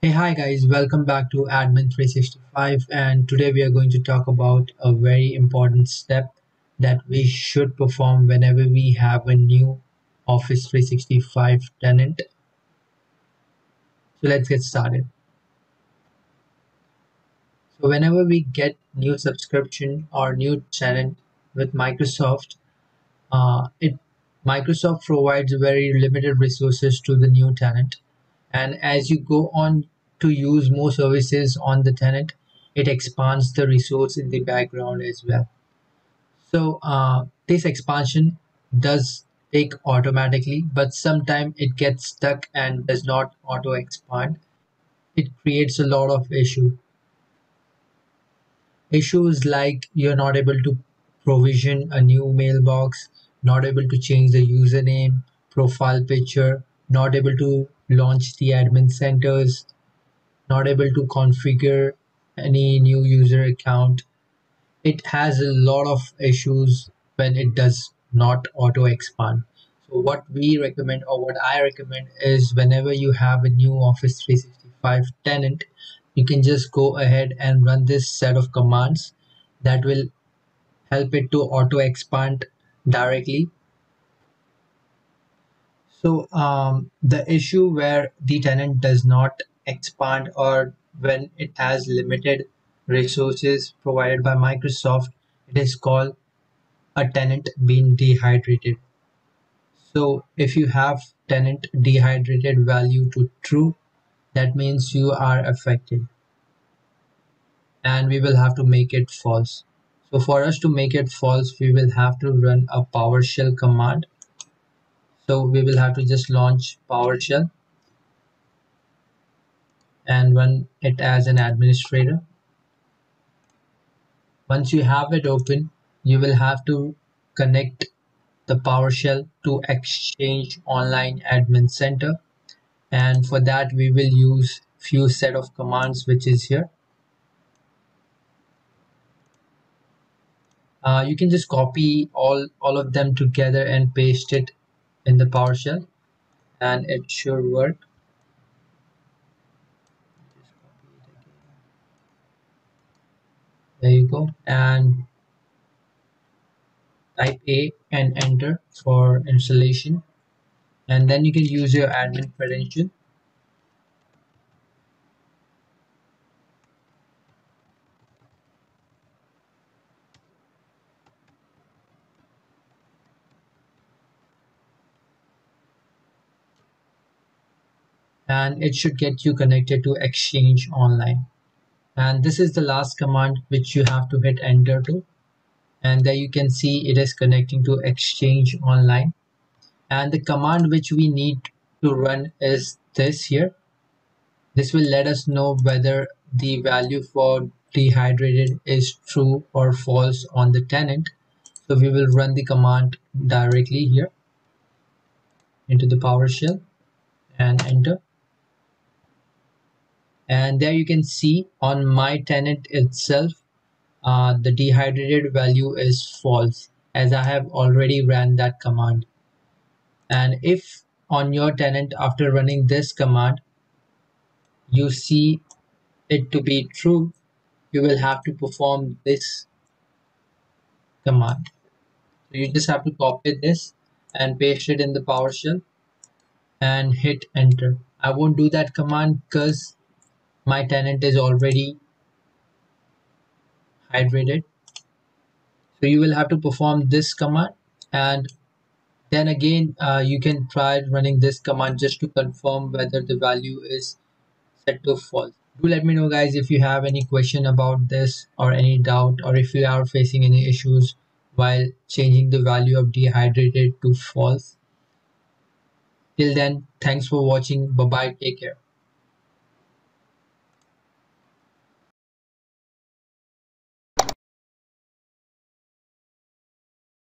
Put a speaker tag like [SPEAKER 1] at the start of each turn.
[SPEAKER 1] Hey, hi guys, welcome back to Admin 365. And today we are going to talk about a very important step that we should perform whenever we have a new Office 365 tenant. So let's get started. So whenever we get new subscription or new tenant with Microsoft, it Microsoft provides very limited resources to the new tenant, and as you go on to use more services on the tenant, it expands the resource in the background as well. So this expansion does take automatically, but sometimes it gets stuck and does not auto expand. It creates a lot of issues like you're not able to provision a new mailbox, not able to change the username, profile picture, not able to launch the admin centers, not able to configure any new user account. It has a lot of issues when it does not auto expand. So what we recommend, or what I recommend, is whenever you have a new Office 365 tenant, you can just go ahead and run this set of commands that will help it to auto expand directly. So the issue where the tenant does not expand, or when it has limited resources provided by Microsoft, it is called a tenant being dehydrated. So if you have tenant dehydrated value to true, that means you are affected, and we will have to make it false. So for us to make it false, we will have to run a PowerShell command. So we will have to just launch PowerShell and run it as an administrator. Once you have it open, you will have to connect the PowerShell to Exchange Online Admin Center. And for that, we will use few set of commands, which is here. You can just copy all of them together and paste it in the PowerShell, and it should work. There you go. And type A and enter for installation. And then you can use your admin credential. And it should get you connected to Exchange Online. And this is the last command which you have to hit enter to. And there you can see it is connecting to Exchange Online. And the command which we need to run is this here. This will let us know whether the value for dehydrated is true or false on the tenant. So we will run the command directly here into the PowerShell and enter. And there you can see on my tenant itself, the dehydrated value is false, as I have already ran that command. And if on your tenant, after running this command, you see it to be true, you will have to perform this command. So you just have to copy this and paste it in the PowerShell and hit enter. I won't do that command because my tenant is already hydrated. So you will have to perform this command, and then again you can try running this command just to confirm whether the value is set to false. Do let me know guys if you have any question about this or any doubt, or if you are facing any issues while changing the value of dehydrated to false. Till then, thanks for watching. Bye bye, take care.